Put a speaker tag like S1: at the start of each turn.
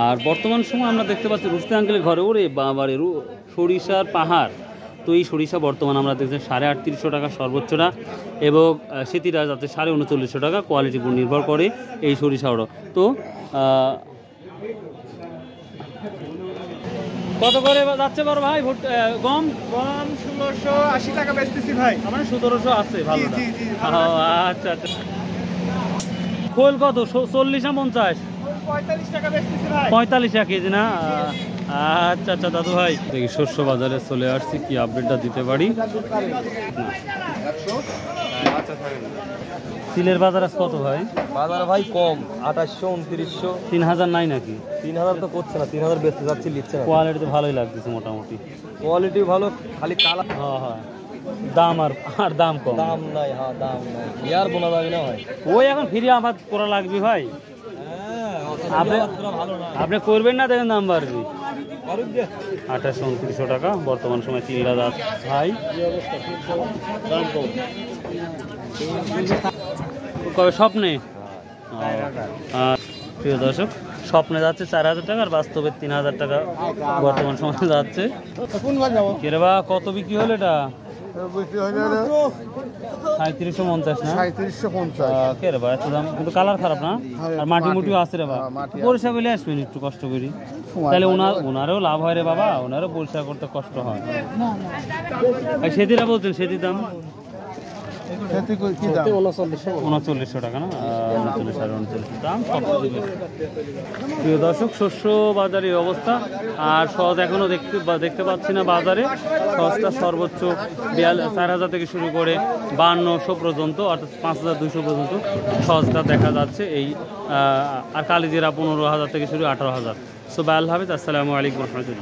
S1: আর বর্তমান সময় আমরা দেখতে পাচ্ছি রুস্তে আঙ্কেলের ঘরে ওরে বাবারে সরিষার পাহাড়। তো এই সরিষা বর্তমানে আমরা দেখছি 3850 টাকা সর্বোচ্চটা, এবং সেটিরা যাচ্ছে 3950 টাকা, কোয়ালিটির উপর নির্ভর করে এই সরিষাও। তো কত করে যাচ্ছে বড় ভাই গম?
S2: গম 1680 টাকা বেচতেছি ভাই।
S1: আমার 1700 আছে ভালো। আচ্ছা আচ্ছা। খোল কত? 40 না 50?
S2: 45 টাকা বেচতেছি ভাই।
S1: 45 টাকা কেজি না? আচ্ছা আচ্ছা দাদু ভাই, দেখি শস্য বাজারে চলে আসছি, কি আপডেটটা দিতে পারি। তিলের বাজার আছে কত ভাই?
S3: বাজার ভাই কম, 2800 2900।
S1: 3000 নাই নাকি?
S3: 3000 তো করছে না, 3000 বেচতে যাচ্ছি, নিচ্ছে না।
S1: কোয়ালিটি তো ভালোই লাগতেছে মোটামুটি।
S3: কোয়ালিটি ভালো, খালি কালার।
S1: হ্যাঁ হ্যাঁ, দাম আর দাম কম।
S3: দাম নাই, হ্যাঁ দাম নাই, ইয়ার বোনা যাবে না ভাই।
S1: ওই এখন ফ্রি আবাদ করা লাগবে ভাই। আপনি করবেন না, দেখেন দাম বাড়বে। 2800 টাকা বর্তমান সময় 3000 ভাই। কবে স্বপ্নে? প্রিয় দর্শক, স্বপ্নে যাচ্ছে 4000 টাকা, আর বাস্তবে 3000 টাকা বর্তমান সময় যাচ্ছে। কেরে বা কত বিক্রি হলো এটা? 3750 না?
S2: 3750।
S1: কে রে বা এত দাম? কিন্তু কালার খারাপ না, আর মাটি মুটিও আছে রে বা। পরিষ্কার বলে আসবেন একটু কষ্ট করি, তাহলে ওনারও লাভ হয় রে বাবা, ওনারও পরিষ্কার করতে কষ্ট হয়। সেদিরা বলছেন সেদির দাম 3900 টাকা না? 39 দাম। প্রিয় দর্শক, শস্য বাজারের অবস্থা আর সহজ এখনো দেখতে পাচ্ছি না বাজারে। সহজটা সর্বোচ্চ 4000 থেকে শুরু করে 5200 পর্যন্ত, অর্থাৎ 5200 পর্যন্ত সহজটা দেখা যাচ্ছে এই। আর কালিজিরা 15000 থেকে শুরু 18000। সো আল্লাহ হাফেজ, আসসালামু আলাইকুম রহমতুল্লাহ।